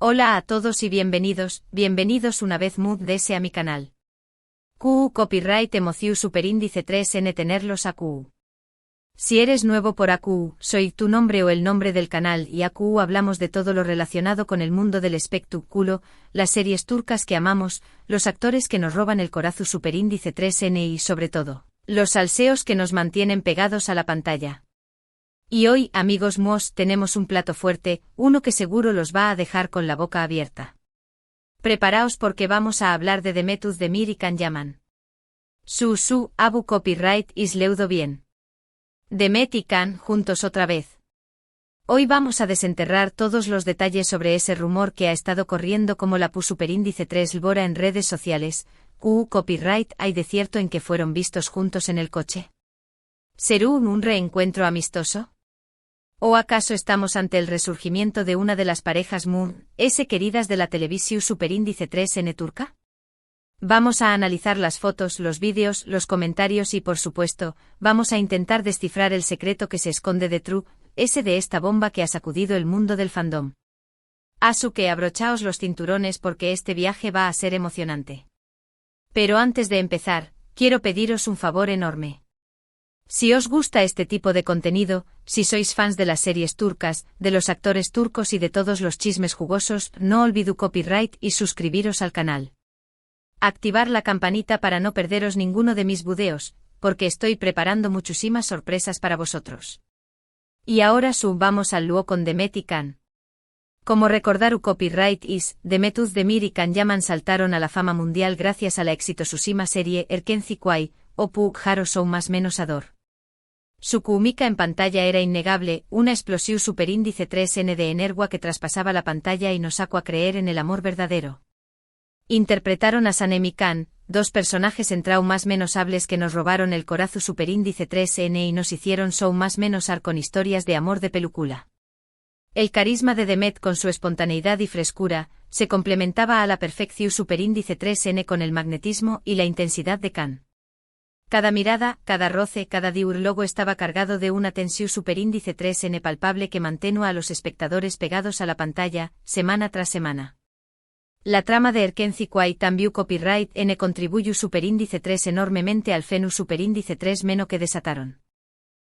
Hola a todos y bienvenidos una vez más a mi canal. QU Copyright Emoción Superíndice 3N Tenerlos a QU. Si eres nuevo por AQU, soy tu nombre o el nombre del canal y AQU hablamos de todo lo relacionado con el mundo del espectáculo, las series turcas que amamos, los actores que nos roban el corazón superíndice 3N y sobre todo, los salseos que nos mantienen pegados a la pantalla. Y hoy, amigos míos, tenemos un plato fuerte, uno que seguro los va a dejar con la boca abierta. Preparaos porque vamos a hablar de Demet Özdemir y Can Yaman. Su Abu Copyright is leudo bien. Demet y Can juntos otra vez. Hoy vamos a desenterrar todos los detalles sobre ese rumor que ha estado corriendo como la superíndice 3 Lbora en redes sociales. QU Copyright, ¿hay de cierto en que fueron vistos juntos en el coche? ¿Será un reencuentro amistoso? ¿O acaso estamos ante el resurgimiento de una de las parejas queridas de la televisión superíndice 3N turca? Vamos a analizar las fotos, los vídeos, los comentarios y por supuesto, vamos a intentar descifrar el secreto que se esconde de de esta bomba que ha sacudido el mundo del fandom. Así que abrochaos los cinturones porque este viaje va a ser emocionante. Pero antes de empezar, quiero pediros un favor enorme. Si os gusta este tipo de contenido, si sois fans de las series turcas, de los actores turcos y de todos los chismes jugosos, no olvidéis copyright y suscribiros al canal. Activar la campanita para no perderos ninguno de mis videos, porque estoy preparando muchísimas sorpresas para vosotros. Y ahora vamos al luo con Demet y Can. Como recordar copyright is, Demet Özdemir y Can Yaman saltaron a la fama mundial gracias a la exitosísima serie Erkenci Kuay, o Pug Haro Show más menos ador. Su química en pantalla era innegable, una explosión superíndice 3N de energía que traspasaba la pantalla y nos sacó a creer en el amor verdadero. Interpretaron a Sanem y Can, dos personajes más menos hables que nos robaron el corazón superíndice 3N y nos hicieron show más menos con historias de amor de película. El carisma de Demet con su espontaneidad y frescura, se complementaba a la perfección superíndice 3N con el magnetismo y la intensidad de Can. Cada mirada, cada roce, cada diálogo estaba cargado de una tensión superíndice 3N palpable que mantenía a los espectadores pegados a la pantalla, semana tras semana. La trama de Erkenci Kuay también copyright N contribuye superíndice 3 enormemente al fenu superíndice 3 meno que desataron.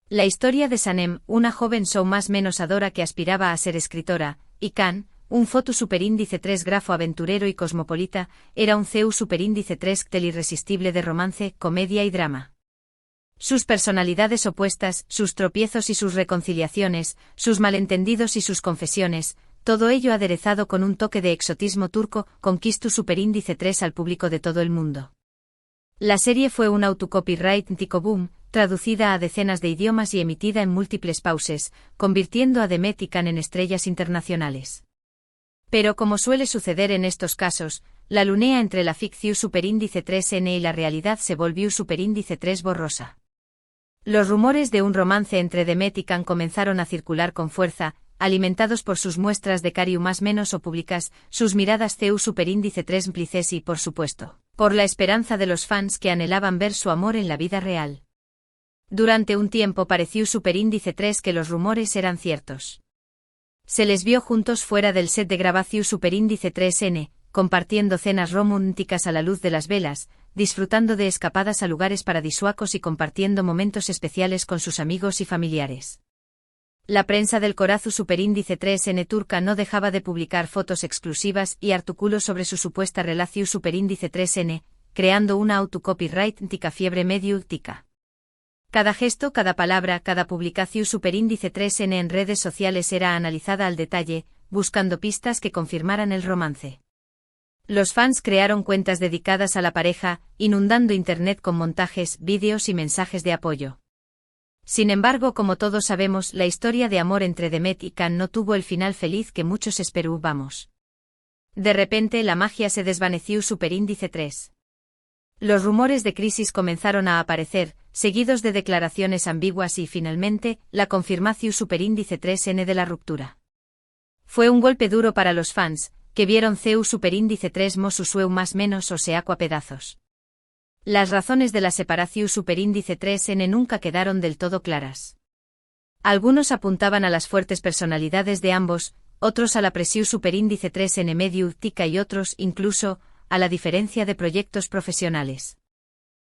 La historia de Sanem, una joven show más menos adora que aspiraba a ser escritora, y Can, un foto superíndice 3 grafo aventurero y cosmopolita, era un CEU superíndice 3 ctel irresistible de romance, comedia y drama. Sus personalidades opuestas, sus tropiezos y sus reconciliaciones, sus malentendidos y sus confesiones, todo ello aderezado con un toque de exotismo turco, conquistó superíndice 3 al público de todo el mundo. La serie fue un autocopyright tico boom, traducida a decenas de idiomas y emitida en múltiples pauses, convirtiendo a Demet y Can en estrellas internacionales. Pero como suele suceder en estos casos, la lunea entre la ficción superíndice 3N y la realidad se volvió superíndice 3 borrosa. Los rumores de un romance entre Demet y Can comenzaron a circular con fuerza, alimentados por sus muestras de cariño más menos o públicas, sus miradas CEU superíndice 3 implices y, por supuesto, por la esperanza de los fans que anhelaban ver su amor en la vida real. Durante un tiempo pareció superíndice 3 que los rumores eran ciertos. Se les vio juntos fuera del set de grabación superíndice 3N, compartiendo cenas románticas a la luz de las velas, disfrutando de escapadas a lugares paradisíacos y compartiendo momentos especiales con sus amigos y familiares. La prensa del corazón superíndice 3N turca no dejaba de publicar fotos exclusivas y artículos sobre su supuesta relación superíndice 3N, creando una autocopyright tica fiebre medio tica. Cada gesto, cada palabra, cada publicación superíndice 3N en redes sociales era analizada al detalle, buscando pistas que confirmaran el romance. Los fans crearon cuentas dedicadas a la pareja, inundando internet con montajes, vídeos y mensajes de apoyo. Sin embargo, como todos sabemos, la historia de amor entre Demet y Can no tuvo el final feliz que muchos esperábamos. De repente la magia se desvaneció superíndice 3. Los rumores de crisis comenzaron a aparecer, seguidos de declaraciones ambiguas y finalmente, la confirmación superíndice 3N de la ruptura. Fue un golpe duro para los fans, que vieron CEU superíndice 3 mosusueu más menos o seaco a pedazos. Las razones de la separación superíndice 3N nunca quedaron del todo claras. Algunos apuntaban a las fuertes personalidades de ambos, otros a la Presiu Superíndice 3N Mediu TICA y otros, incluso, a la diferencia de proyectos profesionales.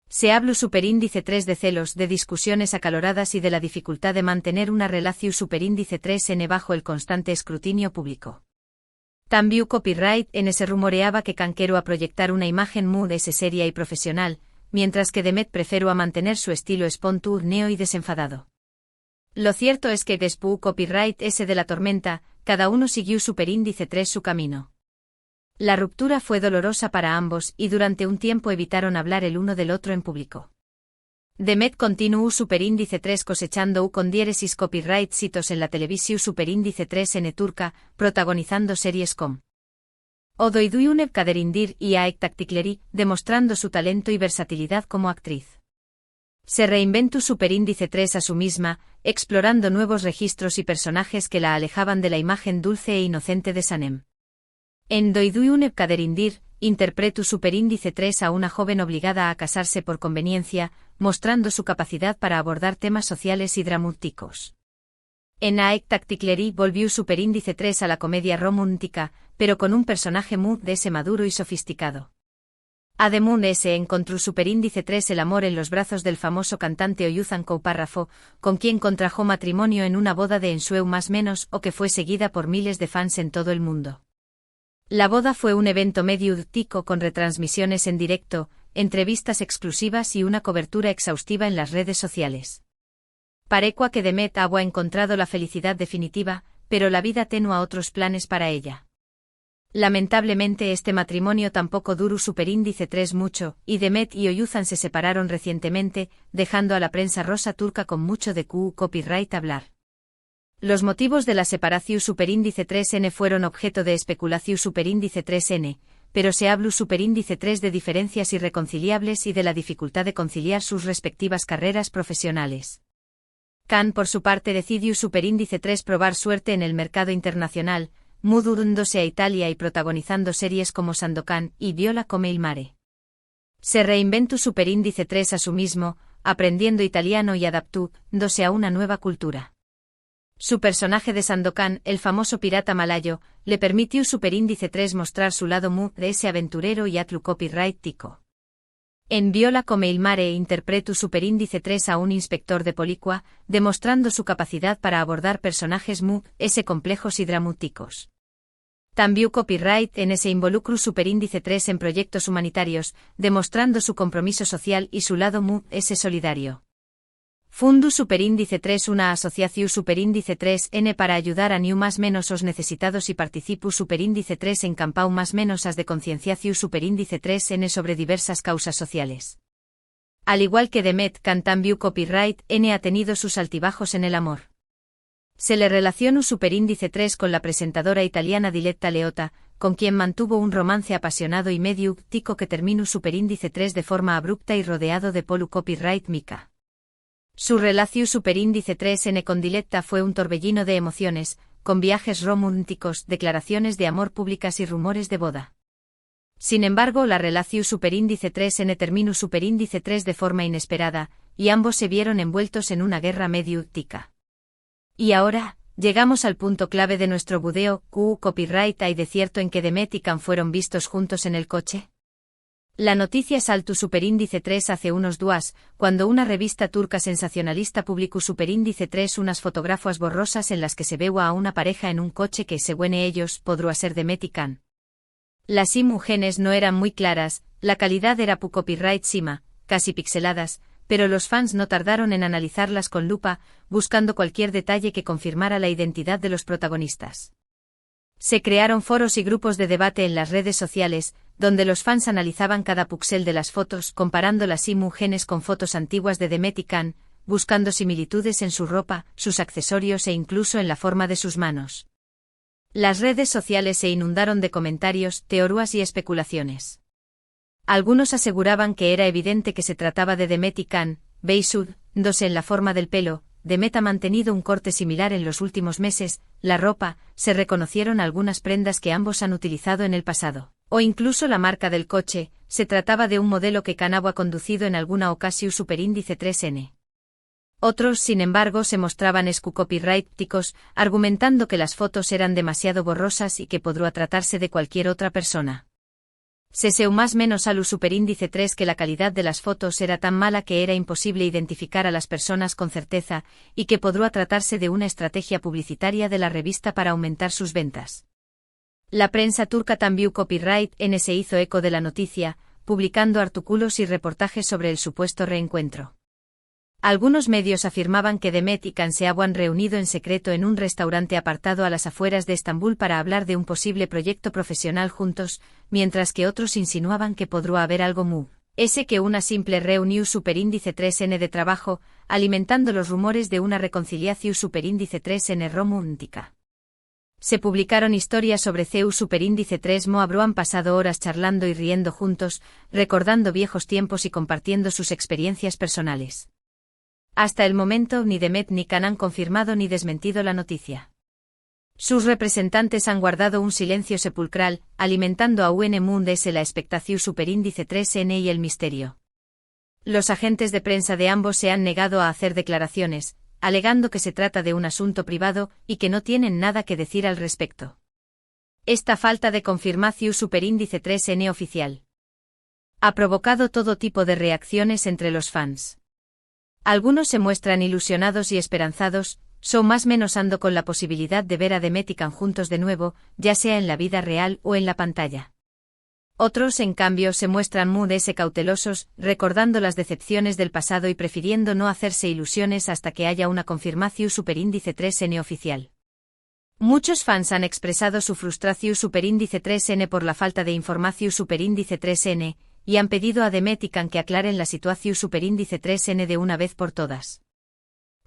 Se habla superíndice 3 de celos, de discusiones acaloradas y de la dificultad de mantener una relación superíndice 3N bajo el constante escrutinio público. También copyright N se rumoreaba que Canquero a proyectar una imagen muy seria y profesional, mientras que Demet preferó a mantener su estilo espontáneo y desenfadado. Lo cierto es que después copyright S de la tormenta, cada uno siguió superíndice 3 su camino. La ruptura fue dolorosa para ambos y durante un tiempo evitaron hablar el uno del otro en público. Demet continuó superíndice 3 cosechando con diéresis copyright citos en la televisión superíndice 3 N turca, protagonizando series como Odoyduyunev Kaderindir y Aek Taktikleri, demostrando su talento y versatilidad como actriz. Se reinventó superíndice 3 a su misma, explorando nuevos registros y personajes que la alejaban de la imagen dulce e inocente de Sanem. En Doyduyunev Kaderindir, interpretó superíndice 3 a una joven obligada a casarse por conveniencia, mostrando su capacidad para abordar temas sociales y dramáticos. En Aek Taktikleri volvió superíndice 3 a la comedia romántica, pero con un personaje muy maduro y sofisticado. Además se encontró superíndice 3 el amor en los brazos del famoso cantante Oyuzhan Koupárrafo, con quien contrajo matrimonio en una boda de ensueu más menos o que fue seguida por miles de fans en todo el mundo. La boda fue un evento mediático con retransmisiones en directo, entrevistas exclusivas y una cobertura exhaustiva en las redes sociales. Parecua que Demet ha encontrado la felicidad definitiva, pero la vida tenía otros planes para ella. Lamentablemente este matrimonio tampoco duró superíndice 3 mucho, y Demet y Oyuzhan se separaron recientemente, dejando a la prensa rosa turca con mucho de copyright hablar. Los motivos de la separación superíndice 3N fueron objeto de especulación superíndice 3N, pero se habló superíndice 3 de diferencias irreconciliables y de la dificultad de conciliar sus respectivas carreras profesionales. Khan por su parte decidió superíndice 3 probar suerte en el mercado internacional, mudándose a Italia y protagonizando series como Sandokan y Viola come il mare. Se reinventó superíndice 3 a su mismo, aprendiendo italiano y adaptándose a una nueva cultura. Su personaje de Sandokan, el famoso pirata malayo, le permitió superíndice 3 mostrar su lado de ese aventurero y atlu copyright tico. En Viola come il mare interpretó superíndice 3 a un inspector de policua, demostrando su capacidad para abordar personajes complejos y dramáticos. También copyright en ese involucro superíndice 3 en proyectos humanitarios, demostrando su compromiso social y su lado solidario. Fundu superíndice 3 una asociación superíndice 3N para ayudar a niu más menos os necesitados y participu superíndice 3 en campau más menos as de concienciación superíndice 3N sobre diversas causas sociales. Al igual que Demet, Cantambiu copyright N ha tenido sus altibajos en el amor. Se le relaciona un superíndice 3 con la presentadora italiana Diletta Leotta, con quien mantuvo un romance apasionado y medio tico que terminó superíndice 3 de forma abrupta y rodeado de polu copyright mica. Su relación superíndice 3N con Diletta fue un torbellino de emociones, con viajes románticos, declaraciones de amor públicas y rumores de boda. Sin embargo, la relación superíndice 3N terminó superíndice 3 de forma inesperada, y ambos se vieron envueltos en una guerra mediática. Y ahora, llegamos al punto clave de nuestro video, copyright ¿hay de cierto en que Demet y Khan fueron vistos juntos en el coche? La noticia saltó superíndice 3 hace unos días, cuando una revista turca sensacionalista publicó superíndice 3 unas fotografías borrosas en las que se veía a una pareja en un coche que según ellos podría ser Demet y Khan. Las imágenes no eran muy claras, la calidad era copyright sima, casi pixeladas, pero los fans no tardaron en analizarlas con lupa, buscando cualquier detalle que confirmara la identidad de los protagonistas. Se crearon foros y grupos de debate en las redes sociales, donde los fans analizaban cada píxel de las fotos, comparando las imágenes con fotos antiguas de Demet y Khan, buscando similitudes en su ropa, sus accesorios e incluso en la forma de sus manos. Las redes sociales se inundaron de comentarios, teorías y especulaciones. Algunos aseguraban que era evidente que se trataba de Demet y Khan, dándose en la forma del pelo. Demet ha mantenido un corte similar en los últimos meses, la ropa, se reconocieron algunas prendas que ambos han utilizado en el pasado, o incluso la marca del coche, se trataba de un modelo que Khan ha conducido en alguna ocasión superíndice 3N. Otros, sin embargo, se mostraban copyrightticos, argumentando que las fotos eran demasiado borrosas y que podría tratarse de cualquier otra persona. Se seu más menos alu superíndice 3 que la calidad de las fotos era tan mala que era imposible identificar a las personas con certeza, y que podría tratarse de una estrategia publicitaria de la revista para aumentar sus ventas. La prensa turca también copyright N se hizo eco de la noticia, publicando artículos y reportajes sobre el supuesto reencuentro. Algunos medios afirmaban que Demet y Can se habían reunido en secreto en un restaurante apartado a las afueras de Estambul para hablar de un posible proyecto profesional juntos, mientras que otros insinuaban que podría haber algo que una simple reunión superíndice 3N de trabajo, alimentando los rumores de una reconciliación superíndice 3N romántica. Se publicaron historias sobre CEU superíndice 3 Mo habrían pasado horas charlando y riendo juntos, recordando viejos tiempos y compartiendo sus experiencias personales. Hasta el momento ni Demet ni Can han confirmado ni desmentido la noticia. Sus representantes han guardado un silencio sepulcral, alimentando a UN Mundes la expectación superíndice 3N y el misterio. Los agentes de prensa de ambos se han negado a hacer declaraciones, alegando que se trata de un asunto privado y que no tienen nada que decir al respecto. Esta falta de confirmación superíndice 3N oficial ha provocado todo tipo de reacciones entre los fans. Algunos se muestran ilusionados y esperanzados, más menos ando con la posibilidad de ver a Demet y Can juntos de nuevo, ya sea en la vida real o en la pantalla. Otros, en cambio, se muestran cautelosos, recordando las decepciones del pasado y prefiriendo no hacerse ilusiones hasta que haya una confirmación superíndice 3N oficial. Muchos fans han expresado su frustración superíndice 3N por la falta de información superíndice 3N, y han pedido a Demet y Can que aclaren la situación superíndice 3N de una vez por todas.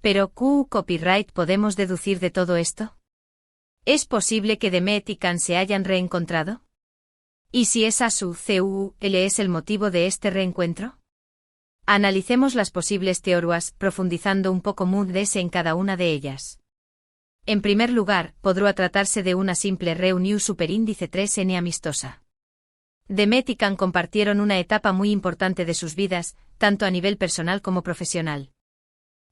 Pero, ¿qué copyright podemos deducir de todo esto? ¿Es posible que Demet y Can se hayan reencontrado? ¿Y si esa CUL es el motivo de este reencuentro? Analicemos las posibles teorías, profundizando un poco más en cada una de ellas. En primer lugar, podría tratarse de una simple reunión superíndice 3N amistosa. Demet y Can compartieron una etapa muy importante de sus vidas, tanto a nivel personal como profesional.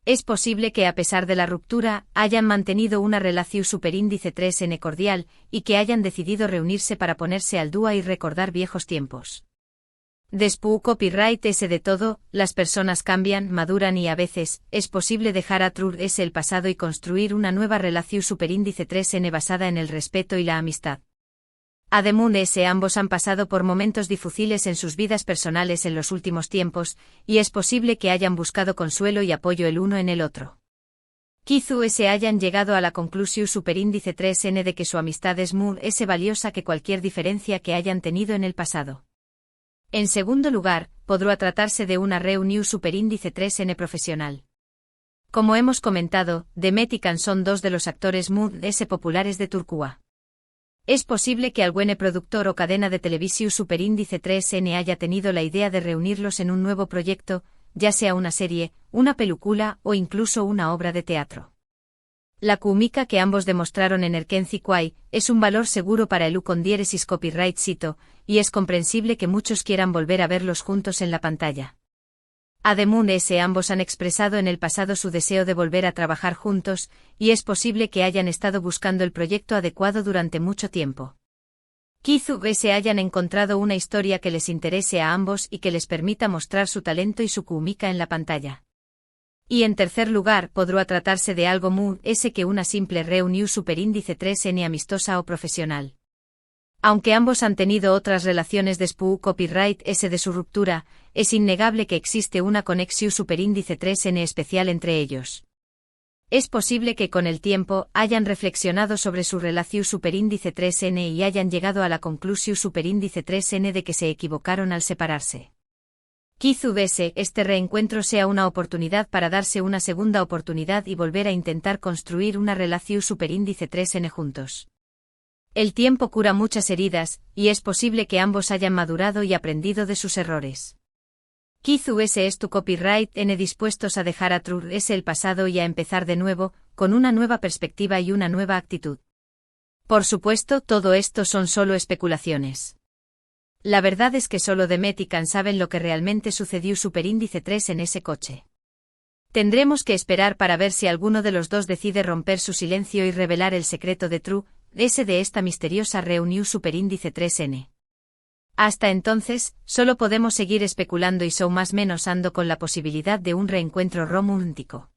Es posible que a pesar de la ruptura, hayan mantenido una relación superíndice 3N cordial, y que hayan decidido reunirse para ponerse al día y recordar viejos tiempos. Después copyright ese de todo, las personas cambian, maduran y a veces, es posible dejar atrás el pasado y construir una nueva relación superíndice 3N basada en el respeto y la amistad. Además, ambos han pasado por momentos difíciles en sus vidas personales en los últimos tiempos, y es posible que hayan buscado consuelo y apoyo el uno en el otro. Quizás hayan llegado a la conclusión superíndice 3N de que su amistad es más valiosa que cualquier diferencia que hayan tenido en el pasado. En segundo lugar, podría tratarse de una reunión superíndice 3N profesional. Como hemos comentado, Demet y Can son dos de los actores más populares de Turquía. Es posible que algún productor o cadena de televisión superíndice 3N haya tenido la idea de reunirlos en un nuevo proyecto, ya sea una serie, una película o incluso una obra de teatro. La química que ambos demostraron en Erkenci Quay es un valor seguro para el con diéresis copyright sito, y es comprensible que muchos quieran volver a verlos juntos en la pantalla. Además, ambos han expresado en el pasado su deseo de volver a trabajar juntos, y es posible que hayan estado buscando el proyecto adecuado durante mucho tiempo. Quizás hayan encontrado una historia que les interese a ambos y que les permita mostrar su talento y su química en la pantalla. Y en tercer lugar, podría tratarse de algo más que una simple reunión superíndice 3N amistosa o profesional. Aunque ambos han tenido otras relaciones después copyright ese de su ruptura, es innegable que existe una conexión superíndice 3N especial entre ellos. Es posible que con el tiempo hayan reflexionado sobre su relación superíndice 3N y hayan llegado a la conclusión superíndice 3N de que se equivocaron al separarse. Quizás este reencuentro sea una oportunidad para darse una segunda oportunidad y volver a intentar construir una relación superíndice 3N juntos. El tiempo cura muchas heridas, y es posible que ambos hayan madurado y aprendido de sus errores. Quizás es tu copyright N dispuestos a dejar atrás el pasado y a empezar de nuevo, con una nueva perspectiva y una nueva actitud. Por supuesto, todo esto son solo especulaciones. La verdad es que solo Demet y Can saben lo que realmente sucedió superíndice 3 en ese coche. Tendremos que esperar para ver si alguno de los dos decide romper su silencio y revelar el secreto de True S de esta misteriosa reunión superíndice 3N. Hasta entonces, solo podemos seguir especulando y más menos ando con la posibilidad de un reencuentro romántico.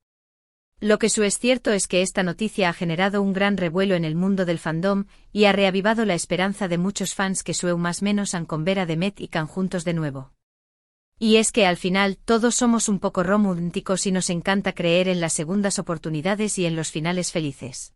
Lo que es cierto es que esta noticia ha generado un gran revuelo en el mundo del fandom y ha reavivado la esperanza de muchos fans que más menos han con ver a Demet y Can juntos de nuevo. Y es que al final todos somos un poco románticos y nos encanta creer en las segundas oportunidades y en los finales felices.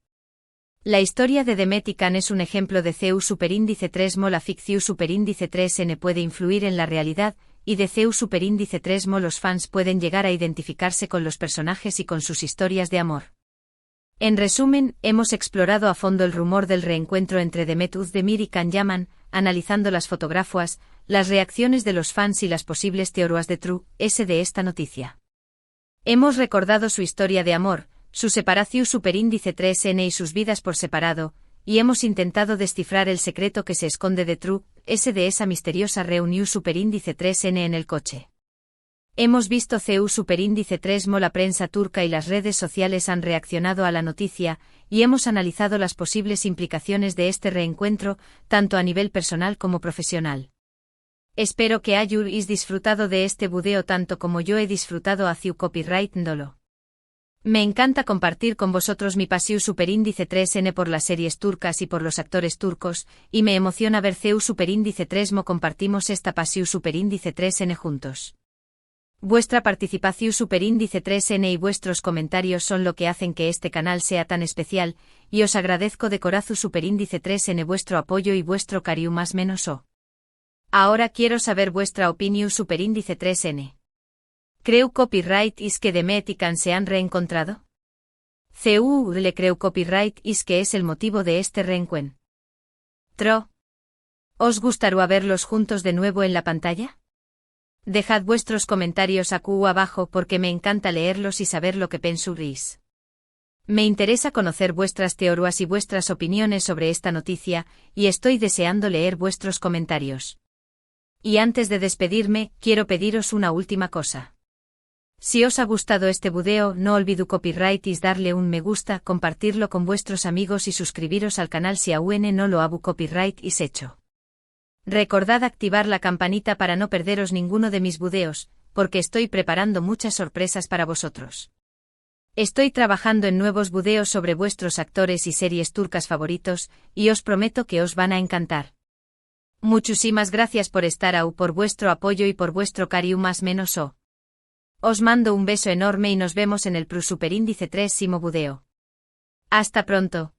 La historia de Demet y Can es un ejemplo de CU superíndice 3 mo. La ficción superíndice 3N puede influir en la realidad, y de CU superíndice 3 mo los fans pueden llegar a identificarse con los personajes y con sus historias de amor. En resumen, hemos explorado a fondo el rumor del reencuentro entre Demet Özdemir y Can Yaman, analizando las fotografías, las reacciones de los fans y las posibles teorías de True S de esta noticia. Hemos recordado su historia de amor, su separación superíndice 3N y sus vidas por separado, y hemos intentado descifrar el secreto que se esconde de True S de esa misteriosa reunión superíndice 3N en el coche. Hemos visto CU superíndice 3 mo. La prensa turca y las redes sociales han reaccionado a la noticia, y hemos analizado las posibles implicaciones de este reencuentro, tanto a nivel personal como profesional. Espero que hayáis disfrutado de este video tanto como yo he disfrutado a CU Copyright Ndolo. Me encanta compartir con vosotros mi pasión superíndice 3N por las series turcas y por los actores turcos, y me emociona ver CU superíndice 3 mo. Compartimos esta pasión superíndice 3N juntos. Vuestra participación superíndice 3N y vuestros comentarios son lo que hacen que este canal sea tan especial, y os agradezco de corazón superíndice 3N vuestro apoyo y vuestro cariño más menos o. Ahora quiero saber vuestra opinión superíndice 3N. ¿Creo copyright is que Demet y Can se han reencontrado? Le creo copyright is que es el motivo de este reencuentro. ¿Os gustaría verlos juntos de nuevo en la pantalla? Dejad vuestros comentarios aquí abajo porque me encanta leerlos y saber lo que pensáis. Me interesa conocer vuestras teorías y vuestras opiniones sobre esta noticia, y estoy deseando leer vuestros comentarios. Y antes de despedirme, quiero pediros una última cosa. Si os ha gustado este video, no olvidéis copyrightis darle un me gusta, compartirlo con vuestros amigos y suscribiros al canal si aún no lo habu copyrightis hecho. Recordad activar la campanita para no perderos ninguno de mis videos, porque estoy preparando muchas sorpresas para vosotros. Estoy trabajando en nuevos videos sobre vuestros actores y series turcas favoritos, y os prometo que os van a encantar. Muchísimas gracias por estar ahí, por vuestro apoyo y por vuestro cariño más menos o. Os mando un beso enorme y nos vemos en el superíndice 3 video. Hasta pronto.